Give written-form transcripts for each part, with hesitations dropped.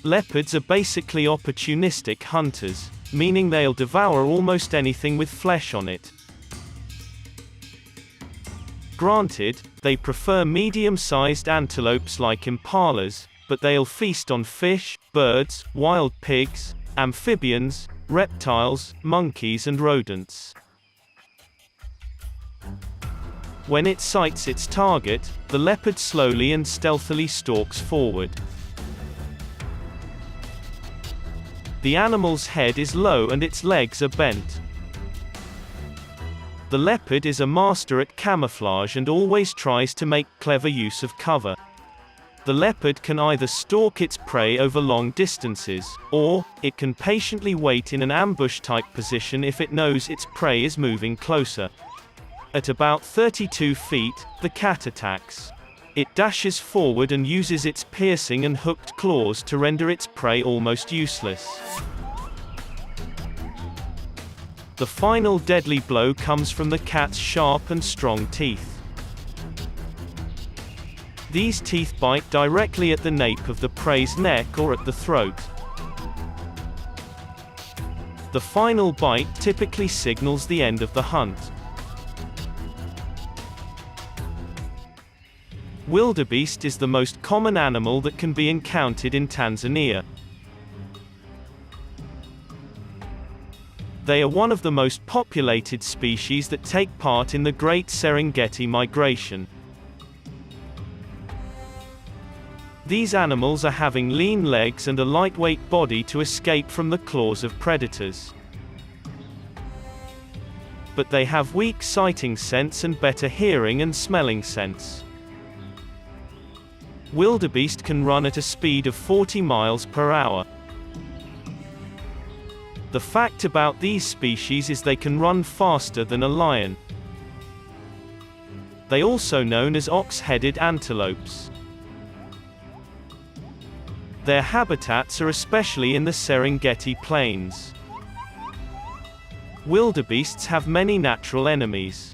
Leopards are basically opportunistic hunters, meaning they'll devour almost anything with flesh on it. Granted, they prefer medium-sized antelopes like impalas, but they'll feast on fish, birds, wild pigs, amphibians, reptiles, monkeys and rodents. When it sights its target, the leopard slowly and stealthily stalks forward. The animal's head is low and its legs are bent. The leopard is a master at camouflage and always tries to make clever use of cover. The leopard can either stalk its prey over long distances, or it can patiently wait in an ambush-type position if it knows its prey is moving closer. At about 32 feet, the cat attacks. It dashes forward and uses its piercing and hooked claws to render its prey almost useless. The final deadly blow comes from the cat's sharp and strong teeth. These teeth bite directly at the nape of the prey's neck or at the throat. The final bite typically signals the end of the hunt. Wildebeest is the most common animal that can be encountered in Tanzania. They are one of the most populated species that take part in the Great Serengeti Migration. These animals are having lean legs and a lightweight body to escape from the claws of predators. But they have weak sighting sense and better hearing and smelling sense. Wildebeest can run at a speed of 40 miles per hour. The fact about these species is they can run faster than a lion. They are also known as ox-headed antelopes. Their habitats are especially in the Serengeti plains. Wildebeests have many natural enemies.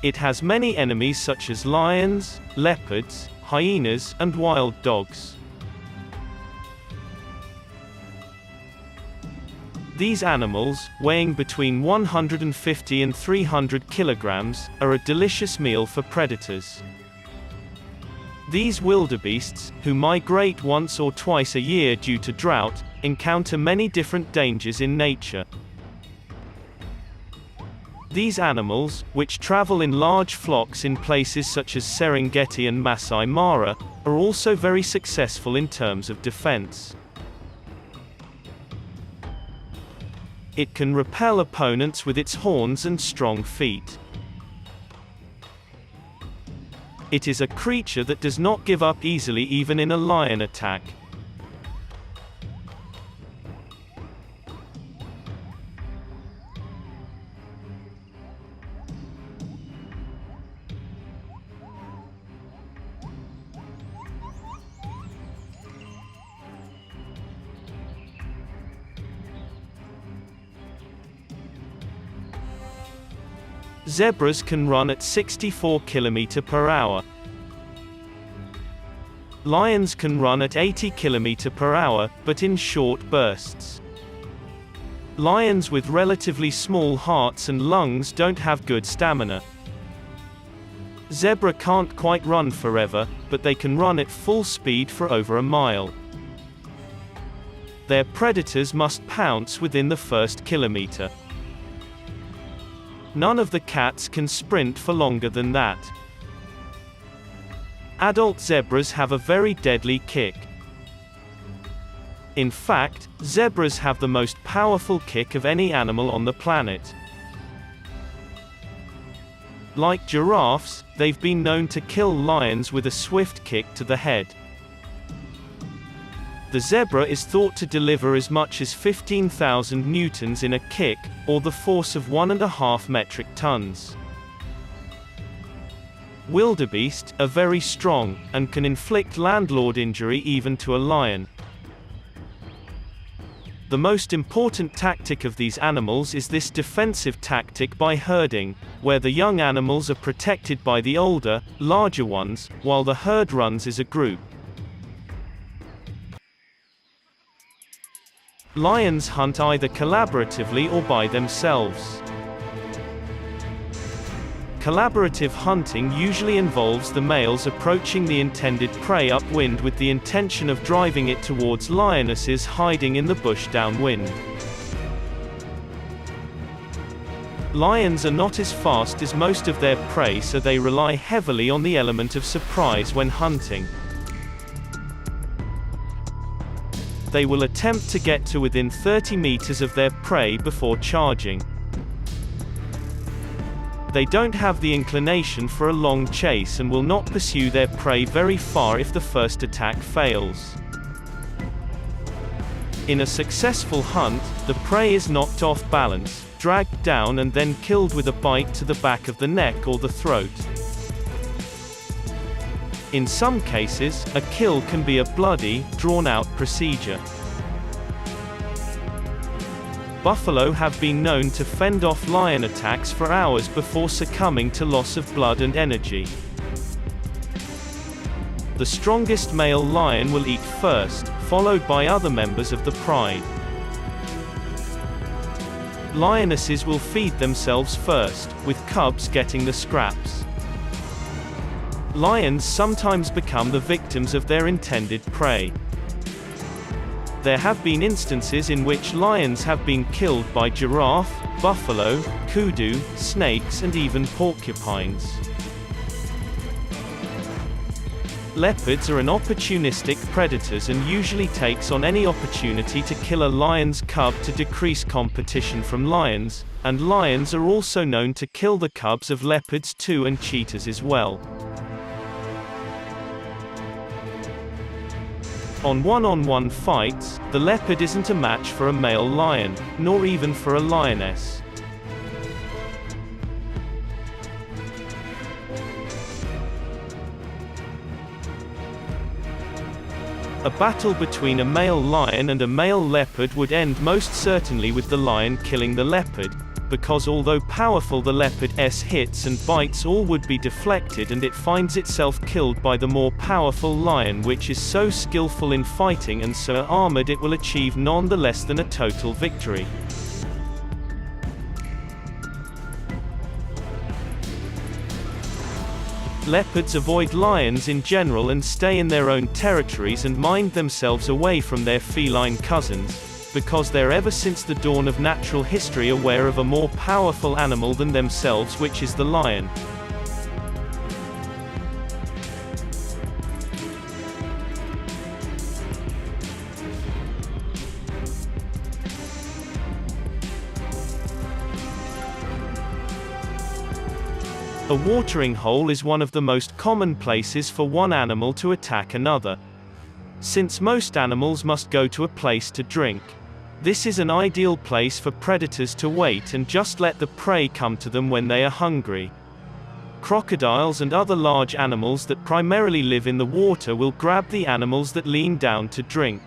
It has many enemies such as lions, leopards, hyenas, and wild dogs. These animals, weighing between 150 and 300 kilograms, are a delicious meal for predators. These wildebeests, who migrate once or twice a year due to drought, encounter many different dangers in nature. These animals, which travel in large flocks in places such as Serengeti and Masai Mara, are also very successful in terms of defense. It can repel opponents with its horns and strong feet. It is a creature that does not give up easily even in a lion attack. Zebras can run at 64 km per hour. Lions can run at 80 km per hour, but in short bursts. Lions with relatively small hearts and lungs don't have good stamina. Zebra can't quite run forever, but they can run at full speed for over a mile. Their predators must pounce within the first kilometer. None of the cats can sprint for longer than that. Adult zebras have a very deadly kick. In fact, zebras have the most powerful kick of any animal on the planet. Like giraffes, they've been known to kill lions with a swift kick to the head. The zebra is thought to deliver as much as 15,000 newtons in a kick, or the force of 1.5 metric tons. Wildebeest are very strong, and can inflict landlord injury even to a lion. The most important tactic of these animals is this defensive tactic by herding, where the young animals are protected by the older, larger ones, while the herd runs as a group. Lions hunt either collaboratively or by themselves. Collaborative hunting usually involves the males approaching the intended prey upwind with the intention of driving it towards lionesses hiding in the bush downwind. Lions are not as fast as most of their prey, so they rely heavily on the element of surprise when hunting. They will attempt to get to within 30 meters of their prey before charging. They don't have the inclination for a long chase and will not pursue their prey very far if the first attack fails. In a successful hunt, the prey is knocked off balance, dragged down and then killed with a bite to the back of the neck or the throat. In some cases, a kill can be a bloody, drawn-out procedure. Buffalo have been known to fend off lion attacks for hours before succumbing to loss of blood and energy. The strongest male lion will eat first, followed by other members of the pride. Lionesses will feed themselves first, with cubs getting the scraps. Lions sometimes become the victims of their intended prey. There have been instances in which lions have been killed by giraffe, buffalo, kudu, snakes and even porcupines. Leopards are an opportunistic predators and usually takes on any opportunity to kill a lion's cub to decrease competition from lions, and lions are also known to kill the cubs of leopards too and cheetahs as well. On one-on-one fights, the leopard isn't a match for a male lion, nor even for a lioness. A battle between a male lion and a male leopard would end most certainly with the lion killing the leopard, because although powerful the leopard's hits and bites all would be deflected and it finds itself killed by the more powerful lion, which is so skillful in fighting and so armored it will achieve none the less than a total victory. Leopards avoid lions in general and stay in their own territories and mind themselves away from their feline cousins, because they're ever since the dawn of natural history aware of a more powerful animal than themselves, which is the lion. A watering hole is one of the most common places for one animal to attack another. Since most animals must go to a place to drink, this is an ideal place for predators to wait and just let the prey come to them when they are hungry. Crocodiles and other large animals that primarily live in the water will grab the animals that lean down to drink.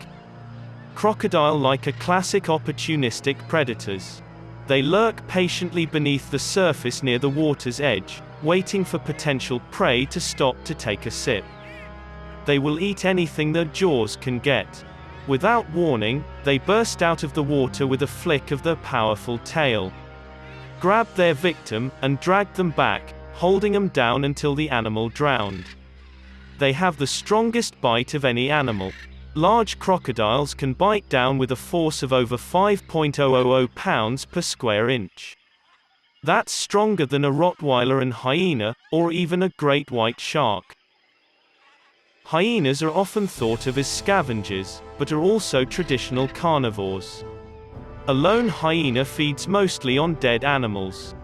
Crocodile-like are classic opportunistic predators. They lurk patiently beneath the surface near the water's edge, waiting for potential prey to stop to take a sip. They will eat anything their jaws can get. Without warning, they burst out of the water with a flick of their powerful tail, grab their victim, and drag them back, holding them down until the animal drowned. They have the strongest bite of any animal. Large crocodiles can bite down with a force of over 5.000 pounds per square inch. That's stronger than a Rottweiler and hyena, or even a great white shark. Hyenas are often thought of as scavengers, but are also traditional carnivores. A lone hyena feeds mostly on dead animals.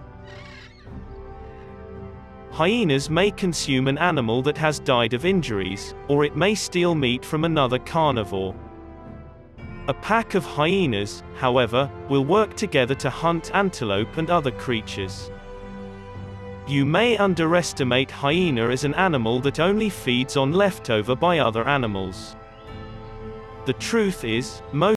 Hyenas may consume an animal that has died of injuries, or it may steal meat from another carnivore. A pack of hyenas, however, will work together to hunt antelope and other creatures. You may underestimate hyena as an animal that only feeds on leftover by other animals. The truth is, most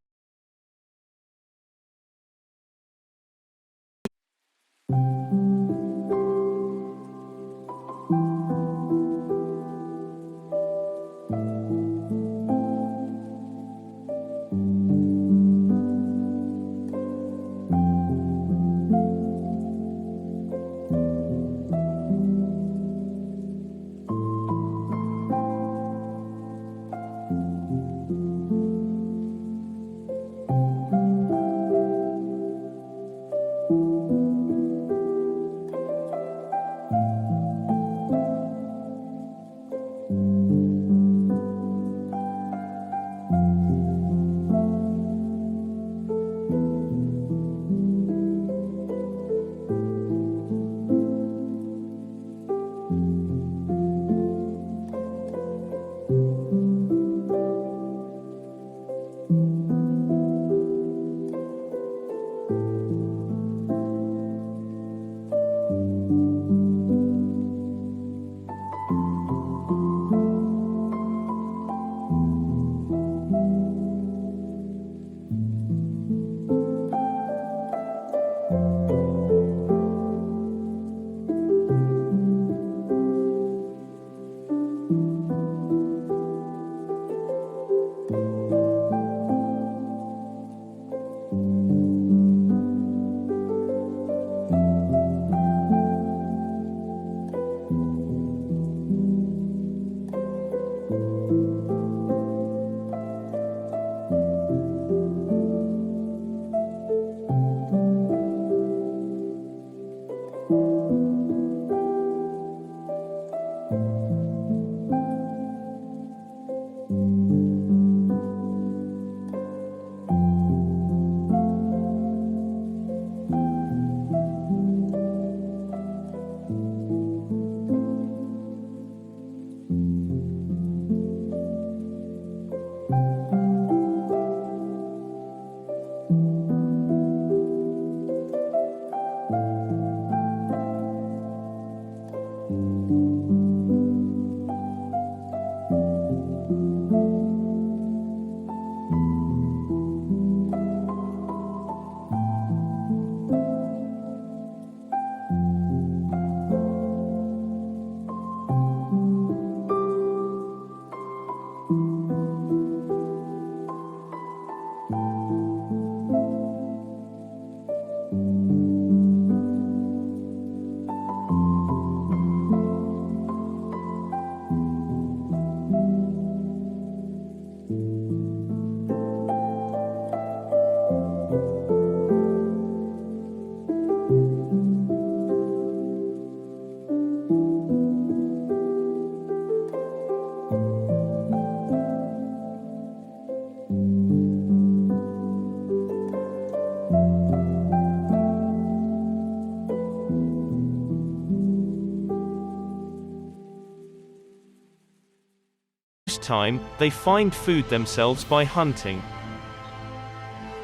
time, they find food themselves by hunting.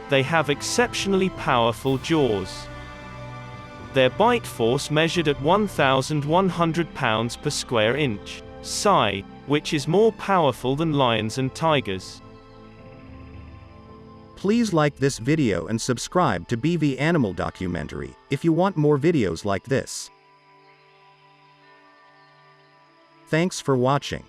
They have exceptionally powerful jaws. Their bite force measured at 1,100 pounds per square inch, psi, which is more powerful than lions and tigers. Please like this video and subscribe to BV Animal Documentary if you want more videos like this. Thanks for watching.